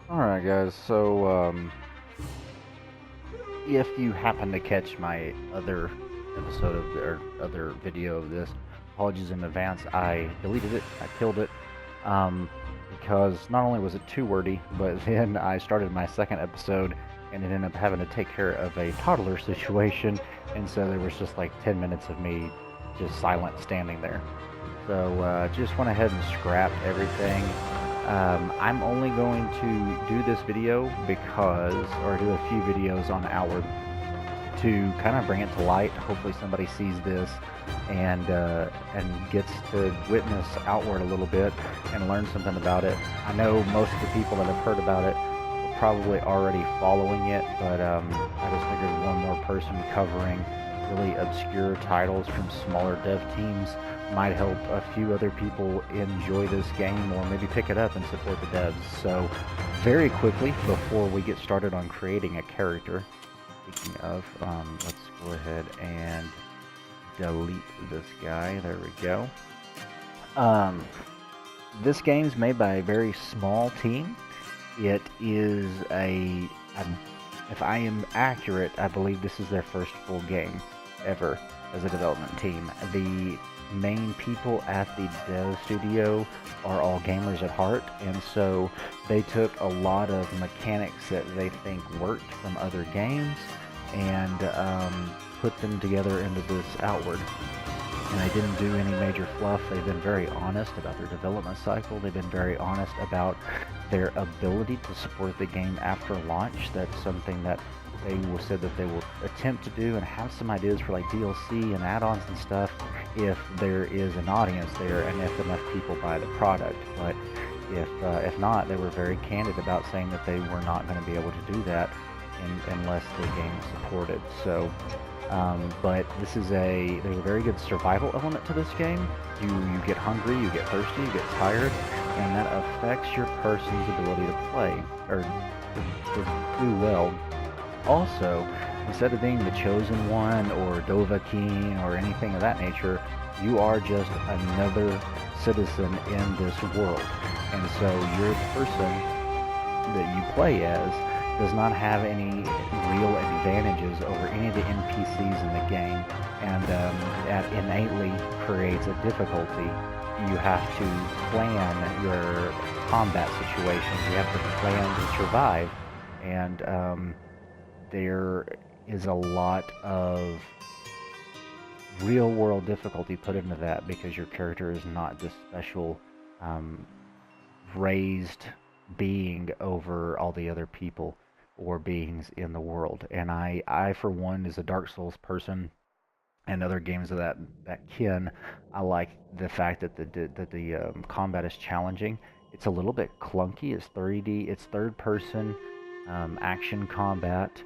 Alright guys, so if you happen to catch my other episode of or other video of this, apologies in advance. I deleted it, I killed it, because not only was it too wordy, but then I started my second episode and it ended up having to take care of a toddler situation, and so there was just like 10 minutes of me just silent standing there. So just went ahead and scrapped everything. I'm only going to do this video because, or do a few videos on Outward to kind of bring it to light. Hopefully somebody sees this and gets to witness Outward a little bit and learn something about it. I know most of the people that have heard about it were probably already following it, but I just figured one more person covering really obscure titles from smaller dev teams might help a few other people enjoy this game or maybe pick it up and support the devs. So very quickly, before we get started on creating a character, speaking of, let's go ahead and delete this guy. There we go. This game's made by a very small team. It is if I am accurate, I believe this is their first full game ever as a development team. The main people at the dev studio are all gamers at heart, and so they took a lot of mechanics that they think worked from other games and put them together into this Outward. And they didn't do any major fluff. They've been very honest about their development cycle. They've been very honest about their ability to support the game after launch. That's something that they said that they will attempt to do, and have some ideas for like DLC and add-ons and stuff if there is an audience there and if enough people buy the product. But if not, they were very candid about saying that they were not going to be able to do that unless the game is supported. So but there's a very good survival element to this game. You get hungry, you get thirsty, you get tired, and that affects your person's ability to play or to do well. Also, instead of being the chosen one or Dovahkiin or anything of that nature, you are just another citizen in this world. And so your person that you play as does not have any real advantages over any of the NPCs in the game, and that innately creates a difficulty. You have to plan your combat situations, you have to plan to survive, and there is a lot of real world difficulty put into that because your character is not this special raised being over all the other people or beings in the world. And I for one, is a Dark Souls person, and other games of that kin, I like the fact that the combat is challenging. It's a little bit clunky. It's 3D. It's third person action combat.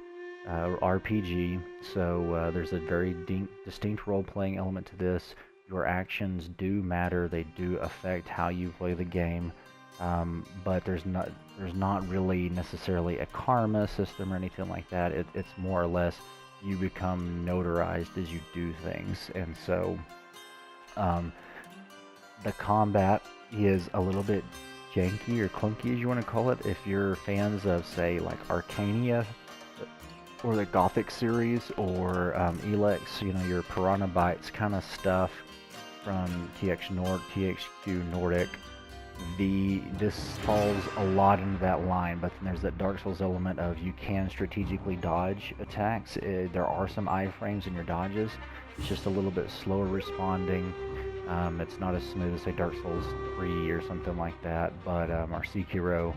RPG, so there's a very distinct role-playing element to this. Your actions do matter; they do affect how you play the game, but there's not really necessarily a karma system or anything like that. It's more or less you become notarized as you do things, and so the combat is a little bit janky or clunky, as you want to call it. If you're fans of, say, like Arcania, or the Gothic series, or Elex, your Piranha Bytes kind of stuff from THQ Nordic. This falls a lot into that line, but then there's that Dark Souls element of you can strategically dodge attacks. There are some iframes in your dodges. It's just a little bit slower responding. It's not as smooth as, say, Dark Souls 3 or something like that, but or Sekiro.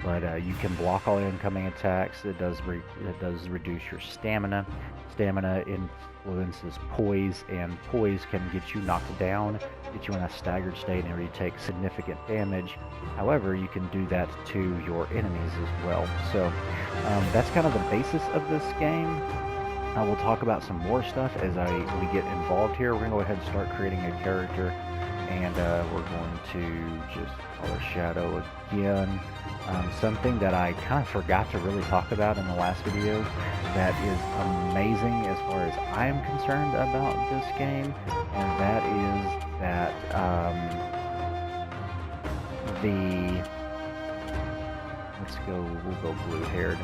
But you can block all incoming attacks. It does reduce your stamina. Stamina influences poise, and poise can get you knocked down, get you in a staggered state, and you take significant damage. However, you can do that to your enemies as well. So that's kind of the basis of this game. I will talk about some more stuff as we get involved here. We're going to go ahead and start creating a character, and we're going to just color shadow again. Something that I kind of forgot to really talk about in the last video that is amazing as far as I'm concerned about this game, and that is that we'll go blue-haired.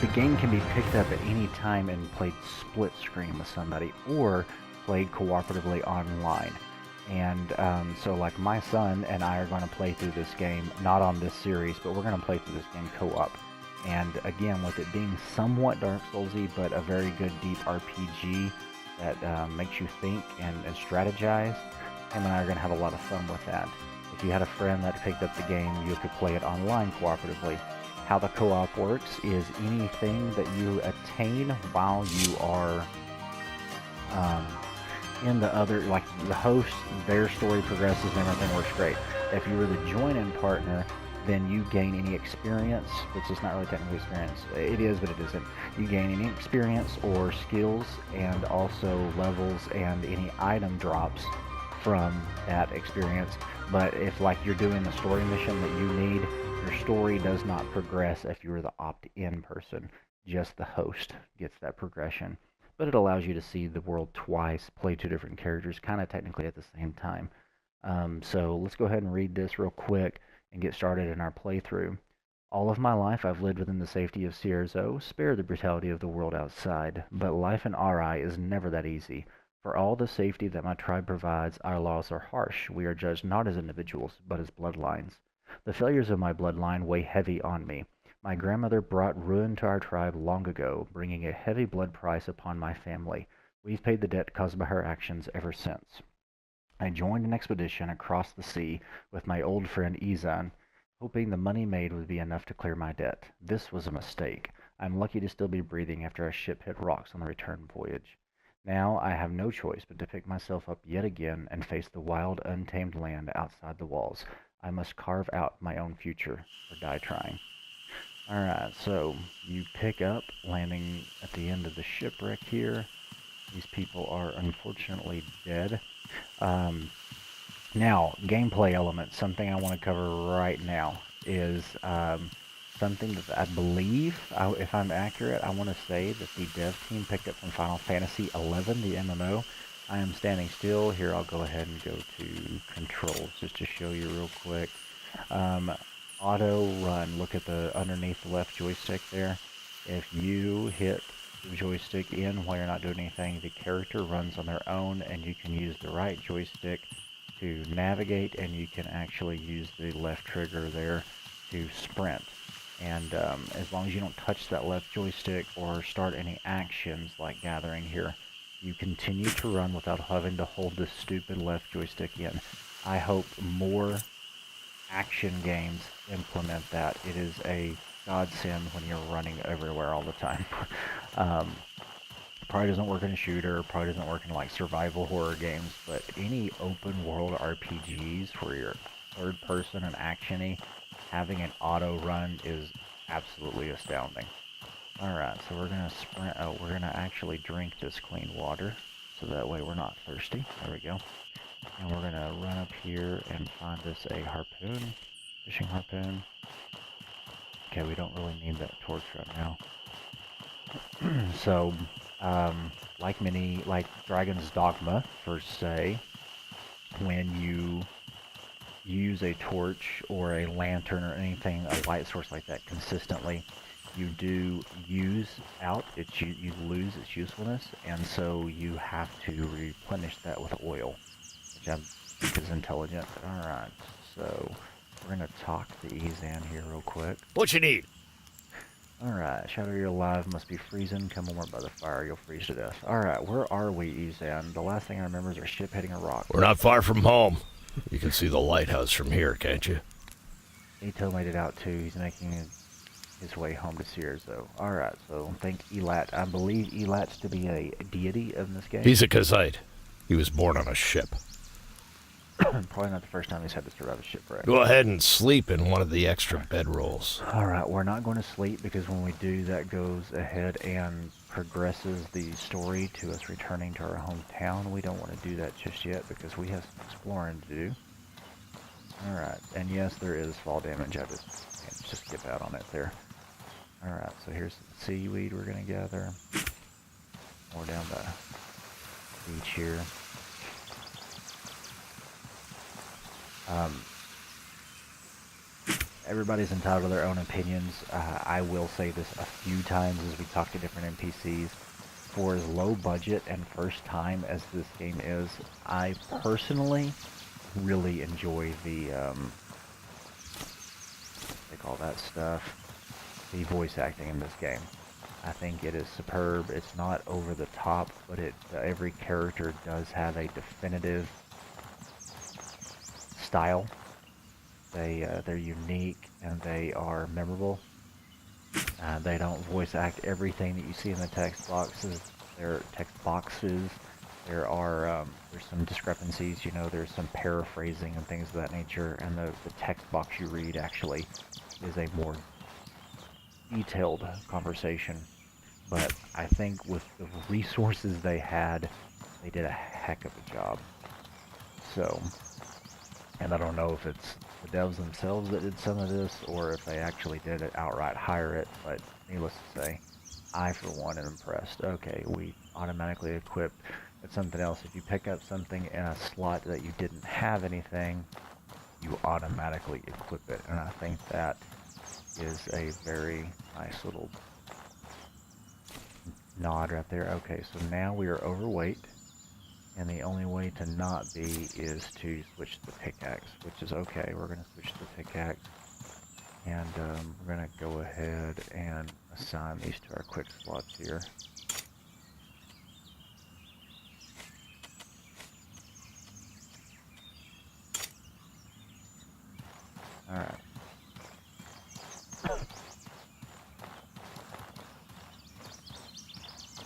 The game can be picked up at any time and played split screen with somebody, or played cooperatively online. And so like my son and I are going to play through this game, not on this series, but we're going to play through this game co-op. And again, with it being somewhat Dark Soulsy, but a very good deep RPG that makes you think and strategize, him and I are going to have a lot of fun with that. If you had a friend that picked up the game, you could play it online cooperatively. How the co-op works is anything that you attain while you are in the other, like the host, their story progresses and everything works great. If you were the join-in partner, then you gain any experience, which is not really technically experience. It is, but it isn't. You gain any experience or skills, and also levels and any item drops from that experience. But if like you're doing the story mission that you need, your story does not progress if you're the opt-in person. Just the host gets that progression. But it allows you to see the world twice, play two different characters, kind of technically at the same time. So let's go ahead and read this real quick and get started in our playthrough. All of my life I've lived within the safety of Cierzo, spared the brutality of the world outside. But life in Ri is never that easy. For all the safety that my tribe provides, our laws are harsh. We are judged not as individuals, but as bloodlines. The failures of my bloodline weigh heavy on me. My grandmother brought ruin to our tribe long ago, bringing a heavy blood price upon my family. We've paid the debt caused by her actions ever since. I joined an expedition across the sea with my old friend Izan, hoping the money made would be enough to clear my debt. This was a mistake. I'm lucky to still be breathing after our ship hit rocks on the return voyage. Now I have no choice but to pick myself up yet again and face the wild, untamed land outside the walls. I must carve out my own future, or die trying. Alright, so you pick up, landing at the end of the shipwreck here. These people are unfortunately dead. Now, gameplay elements, something I want to cover right now, is something that I believe, if I'm accurate, I want to say that the dev team picked up from Final Fantasy XI, the MMO. I am standing still. Here, I'll go ahead and go to controls just to show you real quick. Auto run, look at the underneath the left joystick there. If you hit the joystick in while you're not doing anything, the character runs on their own, and you can use the right joystick to navigate, and you can actually use the left trigger there to sprint. And as long as you don't touch that left joystick or start any actions like gathering here, you continue to run without having to hold the stupid left joystick in. I hope more action games implement that. It is a godsend when you're running everywhere all the time. Probably doesn't work in a shooter, probably doesn't work in like survival horror games, but any open world RPGs where you're third person and actiony, having an auto run is absolutely astounding. Alright, so we're gonna sprint, we're gonna actually drink this clean water, so that way we're not thirsty. There we go. And we're gonna run up here and find us a harpoon, fishing harpoon. Okay, we don't really need that torch right now. So, like Dragon's Dogma, per se, when you use a torch or a lantern or anything, a light source like that consistently, you do you lose its usefulness, and so you have to replenish that with oil, which I think is intelligent. Alright, so we're gonna talk to Izan here real quick. What you need? Alright, Shadow, you're alive, must be freezing, come warm by the fire, you'll freeze to death. Alright, where are we, Izan? The last thing I remember is our ship hitting a rock. We're not far from home. You can see the lighthouse from here, can't you? Ito made it out too, he's making his way home to Cierzo. Alright, so think Elat. I believe Elat's to be a deity in this game. He's a Kazite. He was born on a ship. Probably not the first time he's had to survive a shipwreck. Go ahead and sleep in one of the extra bedrolls. Alright, we're not going to sleep because when we do, that goes ahead and progresses the story to us returning to our hometown. We don't want to do that just yet because we have some exploring to do. Alright, and yes, there is fall damage. I just can't skip out on it there. Alright, so here's the seaweed we're going to gather. More down the beach here. everybody's entitled to their own opinions. I will say this a few times as we talk to different NPCs. For as low budget and first time as this game is, I personally really enjoy the, they call that stuff, the voice acting in this game. I think it is superb. It's not over the top, but every character does have a definitive style. They're unique and they are memorable. They don't voice act everything that you see in the text boxes. There are there's some discrepancies. You know, there's some paraphrasing and things of that nature. And the text box you read actually is a more detailed conversation. But I think with the resources they had, they did a heck of a job. So, and I don't know if it's the devs themselves that did some of this, or if they actually did it outright hire it, but needless to say, I for one am impressed. Okay, we automatically equipped. It's something else. If you pick up something in a slot that you didn't have anything, you automatically equip it, and I think that is a very nice little nod right there. Okay, so now we are overweight. And the only way to not be is to switch to the pickaxe, which is okay. We're going to switch to the pickaxe. And we're going to go ahead and assign these to our quick slots here. Alright.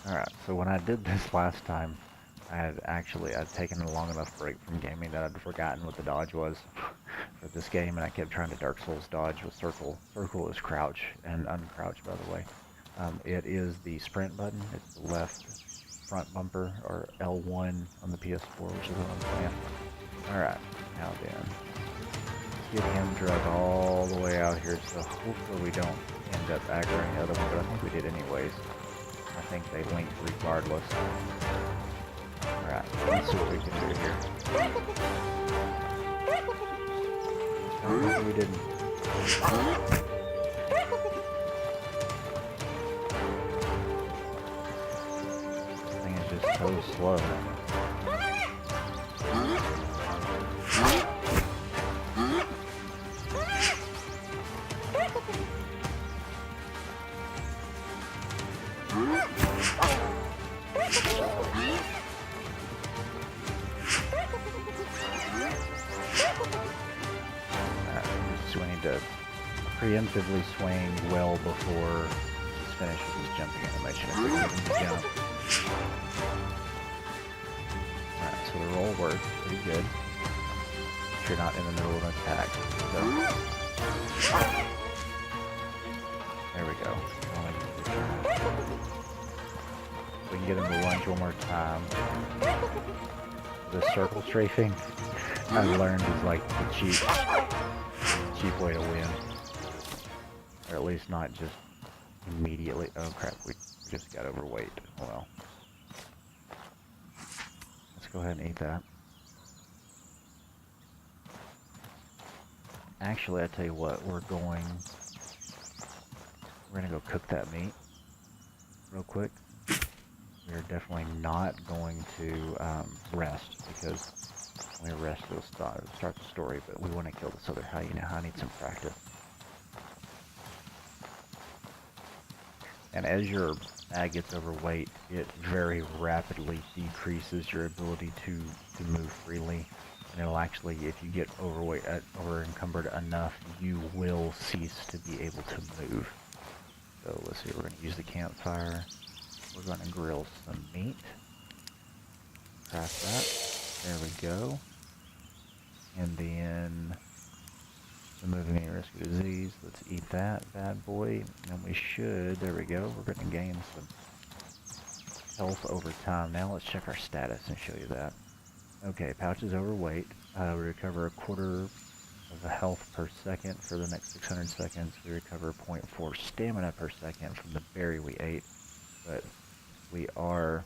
Alright, so when I did this last time, I'd taken a long enough break from gaming that I'd forgotten what the dodge was for this game, and I kept trying to Dark Souls dodge with circle. Circle is crouch and uncrouch, by the way. It is the sprint button. It's the left front bumper, or L1 on the PS4, which is what I'm playing. Alright, now then. Let's get him drugged all the way out here, so hopefully we don't end up aggroing the other one, but I think we did anyways. I think they linked regardless. Alright, let's see what we can do here. No, maybe we didn't. This thing is just so slow. So we need to preemptively swing well before he's finished with his jumping animation. If we can even jump. Alright, so the roll works pretty good. If you're not in the middle of an attack. So, there we go. We can get him to lunge one more time. The circle strafing, I learned, is like the cheap way to win. Or at least not just immediately. Oh crap, we just got overweight. Oh well. Let's go ahead and eat that. Actually, I tell you what, we're gonna go cook that meat real quick. We're definitely not going to rest, because when we rest it'll start the story, but we want to kill this other hyena. I need some practice. And as your bag gets overweight, it very rapidly decreases your ability to move freely. And it'll actually, if you get overweight, over encumbered enough, you will cease to be able to move. So let's see, we're going to use the campfire. We're going to grill some meat. Craft that. There we go. And then, removing any risk of disease. Let's eat that bad boy. And we should, there we go. We're going to gain some health over time. Now let's check our status and show you that. Okay, pouch is overweight. We recover 1/4 of the health per second for the next 600 seconds. We recover 0.4 stamina per second from the berry we ate. But we are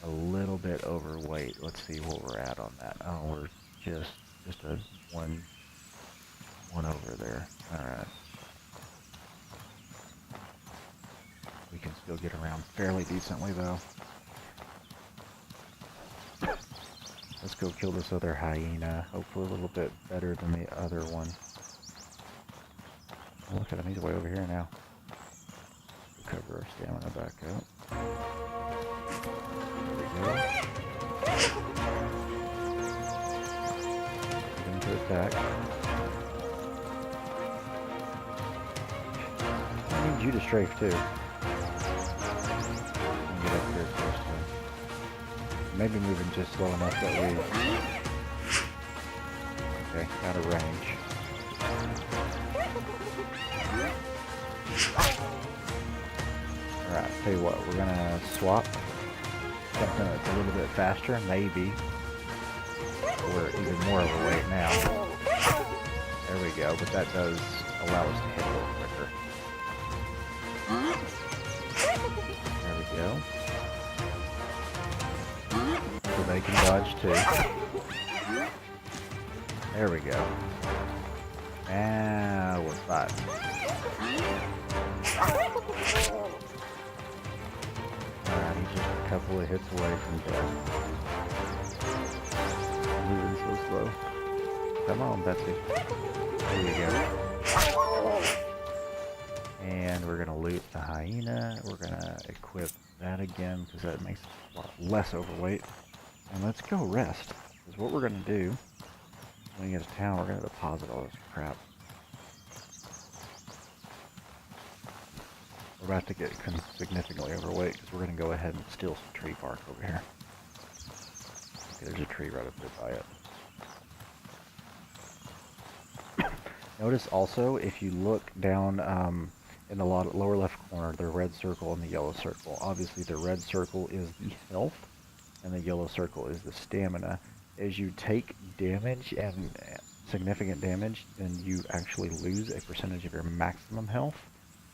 a little bit overweight. Let's see what we're at on that. Oh, we're just a one over there. Alright. We can still get around fairly decently, though. Let's go kill this other hyena. Hopefully a little bit better than the other one. Oh, look at him. He's way over here now. Recover our stamina back up. There we go. Get him to attack. I need you to strafe too. And get up here first. Maybe moving just slow enough that we... Okay, out of range. Alright, tell you what, we're gonna swap something that's a little bit faster, maybe. We're even more overweight now. There we go, but that does allow us to hit a little quicker. There we go. So they can dodge too. There we go. Now we're fine. Alright, he's just a couple of hits away from death. Moving so slow. Come on, Betsy. There you go. And we're gonna loot the hyena. We're gonna equip that again because that makes us a lot less overweight. And let's go rest. Because what we're gonna do when we get to town, we're gonna deposit all this crap. We're about to get significantly overweight because we're gonna go ahead and steal some tree bark over here. Okay, there's a tree right up there by it. Notice also, if you look down in the lower left corner, the red circle and the yellow circle. Obviously, the red circle is the health, and the yellow circle is the stamina. As you take damage and significant damage, then you actually lose a percentage of your maximum health.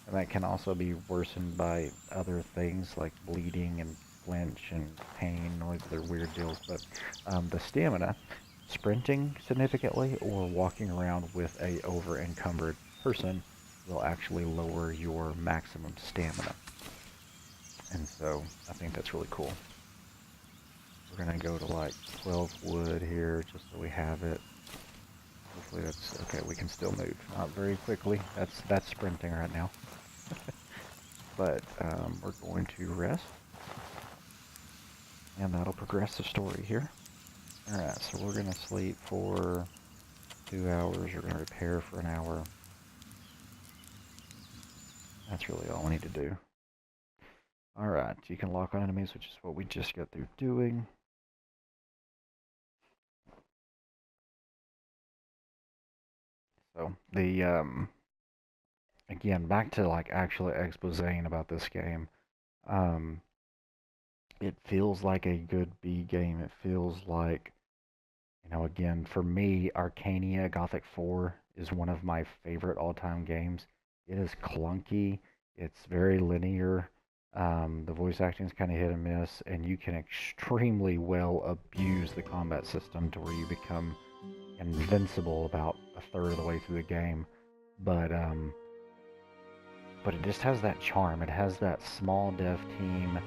And that can also be worsened by other things like bleeding and flinch and pain, all these other weird deals. But the stamina, sprinting significantly or walking around with a over-encumbered person will actually lower your maximum stamina. And so I think that's really cool. We're gonna go to like 12 wood here just so we have it. Hopefully that's okay. We can still move, not very quickly. That's sprinting right now. But we're going to rest, and that'll progress the story here. All right, so we're gonna sleep for 2 hours. We're gonna repair for an hour. That's really all we need to do. All right, you can lock on enemies, which is what we just got through doing. So the again, back to like actually exposing about this game. It feels like a good B game. It feels like, you know, again, for me, Arcania Gothic 4 is one of my favorite all-time games. It is clunky. It's very linear. The voice acting is kind of hit and miss, and you can extremely well abuse the combat system to where you become invincible about a third of the way through the game. But it just has that charm. It has that small dev team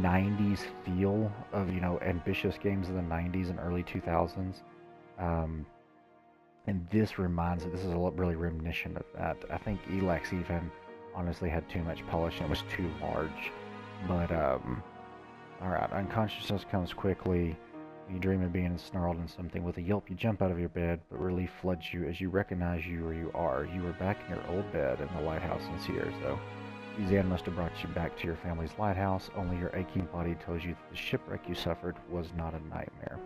90s feel of, you know, ambitious games of the 90s and early 2000s. And this reminds it, this is a really reminiscent of that. I think Elex even honestly had too much polish and it was too large. But, alright, unconsciousness comes quickly. You dream of being ensnarled in something. With a yelp, you jump out of your bed, but relief floods you as you recognize you where you are. You are back in your old bed in the lighthouse in Cierzo. Suzanne must have brought you back to your family's lighthouse, only your aching body tells you that the shipwreck you suffered was not a nightmare.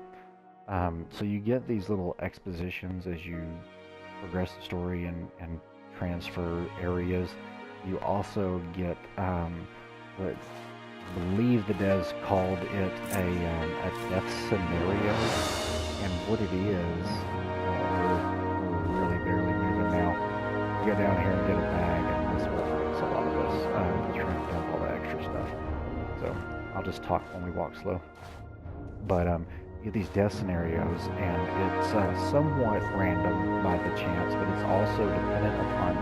So you get these little expositions as you progress the story and transfer areas. You also get what I believe the devs called it a death scenario, and what it is, we're really barely moving now. We go down here and get a bag, and this will fix a lot of this. We're trying to dump all the extra stuff. So I'll just talk when we walk slow. But you get these death scenarios, and it's somewhat random by the chance, but it's also dependent upon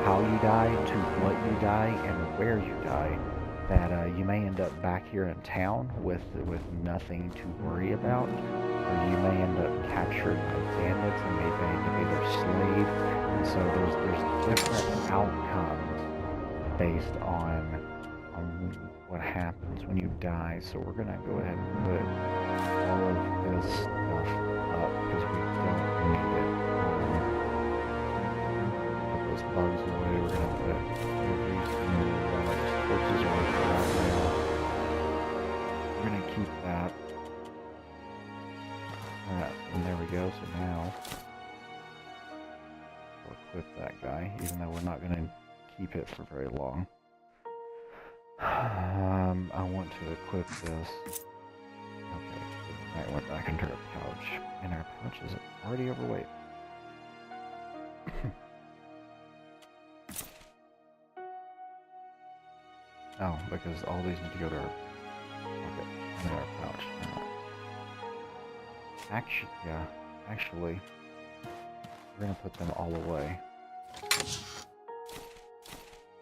how you die, to what you die, and where you die. That you may end up back here in town with nothing to worry about, or you may end up captured by bandits and made to be their slave. And so there's different outcomes based on what happens when you die. So we're gonna go ahead and put all of this stuff up because we don't need it. Put those bugs away. We're gonna put every single torches away for right now. We're gonna keep that. Alright, and there we go. So now we'll equip that guy, even though we're not gonna keep it for very long. I want to equip this. Okay, I went back into our pouch, and our pouch is already overweight. Oh, because all these need to go to our pocket, in our pouch. Actually, we're gonna put them all away,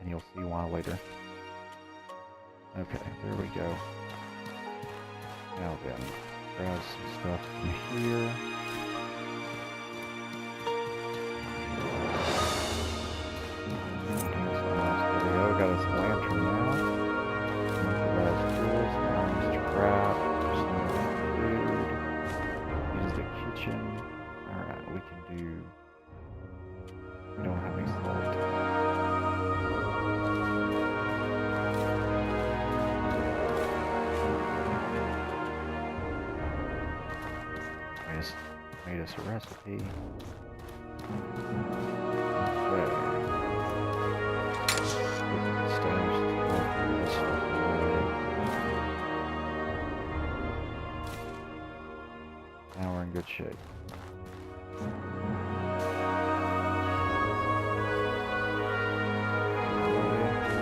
and you'll see why later. Okay, there we go. Now then, grab some stuff from here. There we go, got us a lantern now. Grab tools, arms to grab, some food. Use the kitchen. Alright, we can do... We don't have any salt. Made us a recipe. Okay. Now we're in good shape.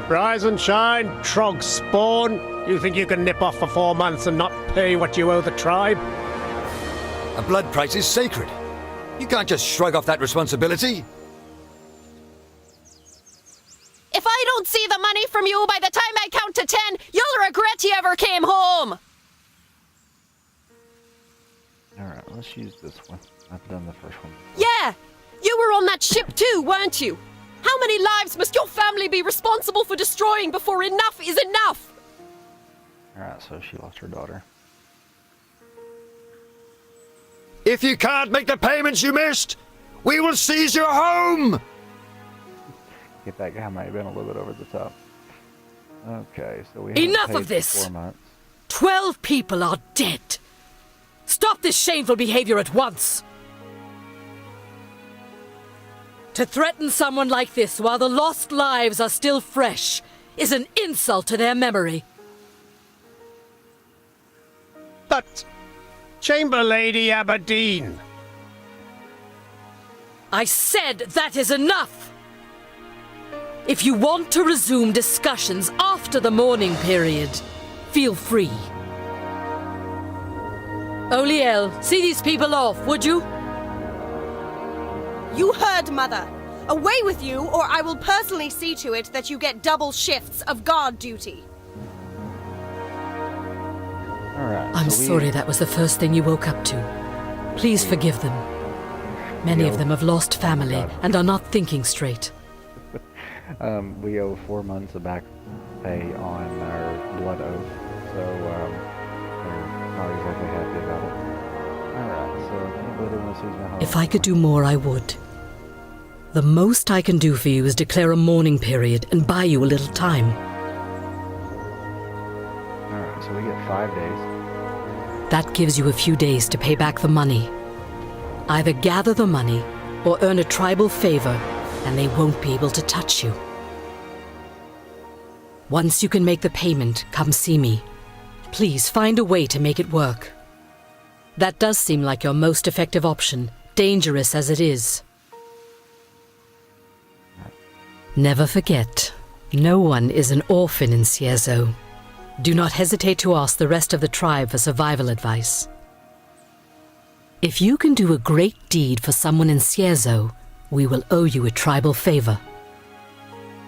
Rise and shine, Trog spawn. You think you can nip off for 4 months and not pay what you owe the tribe? A blood price is sacred. You can't just shrug off that responsibility. If I don't see the money from you by the time I count to 10, you'll regret you ever came home! Alright, let's use this one. I've done the first one. Yeah! You were on that ship too, weren't you? How many lives must your family be responsible for destroying before enough is enough? Alright, so she lost her daughter. If you can't make the payments you missed, we will seize your home! Get that guy might have been a little bit over the top. Okay, so we Enough paid of this! for 4 months. 12 people are dead. Stop this shameful behavior at once. To threaten someone like this while the lost lives are still fresh is an insult to their memory. But, Chamber Lady Aberdeen. I said that is enough! If you want to resume discussions after the mourning period, feel free. Oliel, see these people off, would you? You heard, Mother. Away with you, or I will personally see to it that you get double shifts of guard duty. Alright. I'm sorry that was the first thing you woke up to. Please forgive them. Many of them have lost family and are not thinking straight. We owe 4 months of back pay on our blood oath, so they're not exactly happy about it. Alright, so anybody wants to use my home? If I could do more, I would. The most I can do for you is declare a mourning period and buy you a little time. Alright, so we get 5 days. That gives you a few days to pay back the money. Either gather the money or earn a tribal favor, and they won't be able to touch you. Once you can make the payment, come see me. Please find a way to make it work. That does seem like your most effective option, dangerous as it is. Never forget, no one is an orphan in Ciezo. Do not hesitate to ask the rest of the tribe for survival advice. If you can do a great deed for someone in Sierzo, we will owe you a tribal favor.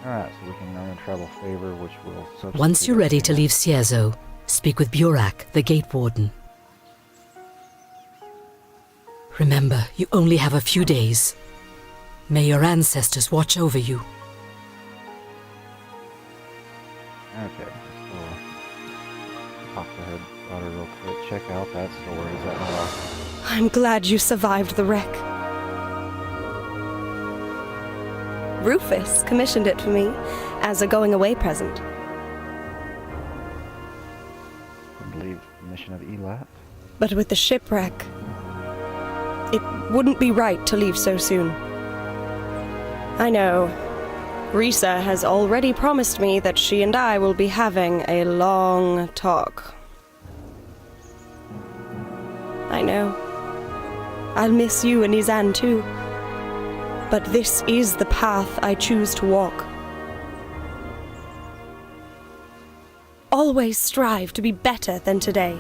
Alright, so we can earn a tribal favor, which will substitute Once you're ready to everything leave Sierzo, speak with Burak, the Gate Warden. Remember, you only have a few days. May your ancestors watch over you. Okay, so talk to her daughter real quick. Check out that story. Is that all? I'm glad you survived the wreck. Rufus commissioned it for me as a going-away present. I believe the mission of Elat. But with the shipwreck, it wouldn't be right to leave so soon. I know. Risa has already promised me that she and I will be having a long talk. I know. I'll miss you and Izan too. But this is the path I choose to walk. Always strive to be better than today.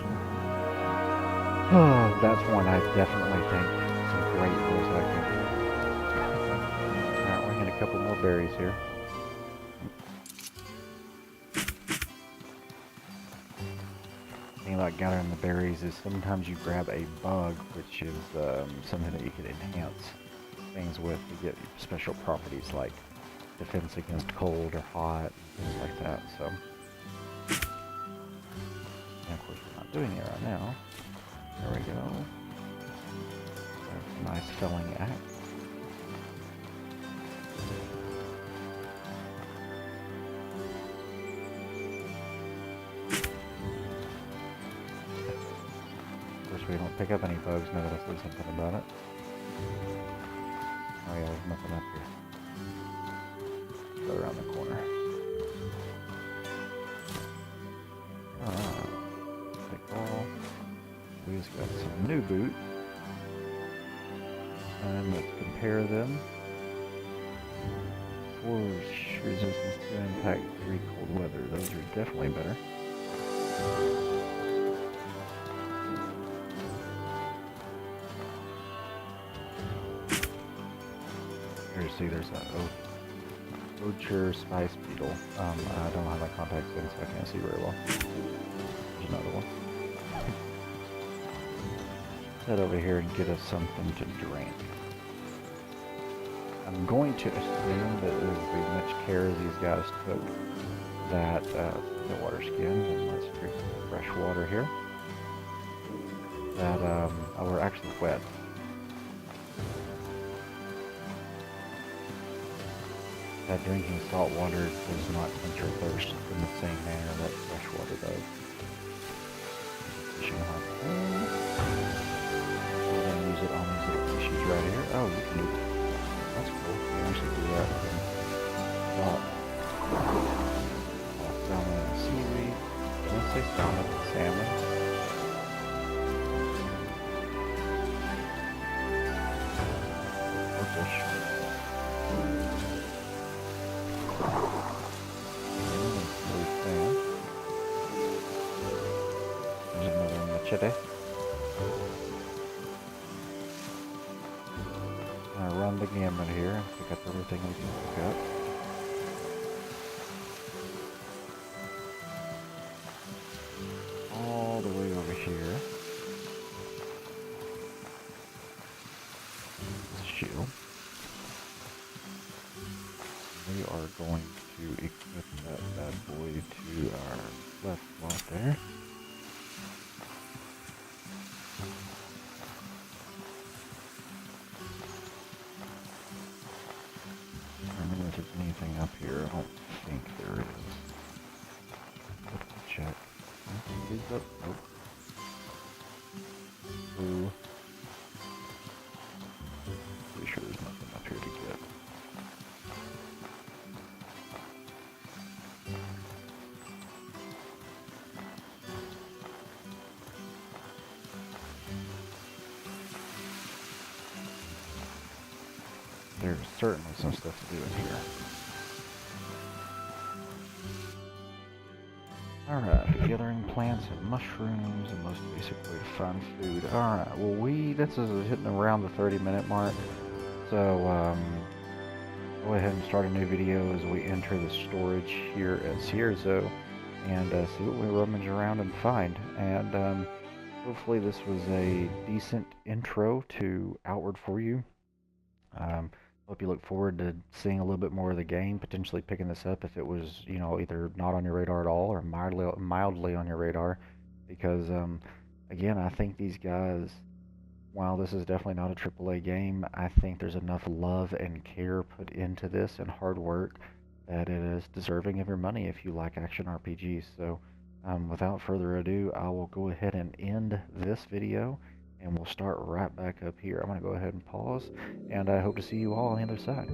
Oh, that's one I definitely think some great voice acting. Alright, we're gonna get a couple more berries here. The thing about gathering the berries is sometimes you grab a bug, which is something that you could enhance things with to get special properties like defense against cold or hot, and things like that. So, and of course, we're not doing it right now. There we go. That's a nice felling axe. Of course, we don't pick up any bugs now that I said something about it. Oh yeah, there's nothing up here. Go around the corner. Alright. Take all. We just got some new boots. And let's compare them. 4 resistance to impact, 3 cold weather. Those are definitely better. Here you see there's a Ocher Spice Beetle. I don't have my contacts in, so I can't see very well. There's another one. Head over here and get us something to drink. I'm going to assume that as much care as these guys took that the water skin, and let's drink some fresh water here, that we're actually wet. That drinking salt water does not quench your thirst in the same manner that fresh water does. Fishing harpoon. We're going to use it on these little fishies right here. Oh, we can do that. That's cool. We can actually do that. Salmon and seaweed. Let's say salmon and salmon. Or fish. There's another machete. Run the gamut here and pick up everything we can pick up. All the way over here. Shield. We are going to equip that bad boy to our left slot there. If there's anything up here, I don't think there is. Let's check. These up? Nope. Blue. Pretty sure there's nothing up here to get. There's certainly some stuff to do in here. Alright, gathering plants and mushrooms, the most basic way to find food. Alright, well this is hitting around the 30-minute mark, so go ahead and start a new video as we enter the storage here at Cierzo and see what we rummage around and find. And hopefully this was a decent intro to Outward for you. Hope you look forward to seeing a little bit more of the game, potentially picking this up if it was, you know, either not on your radar at all or mildly on your radar. Because, again, I think these guys, while this is definitely not a AAA game, I think there's enough love and care put into this and hard work that it is deserving of your money if you like action RPGs. So, without further ado, I will go ahead and end this video, and we'll start right back up here. I'm going to go ahead and pause, and I hope to see you all on the other side.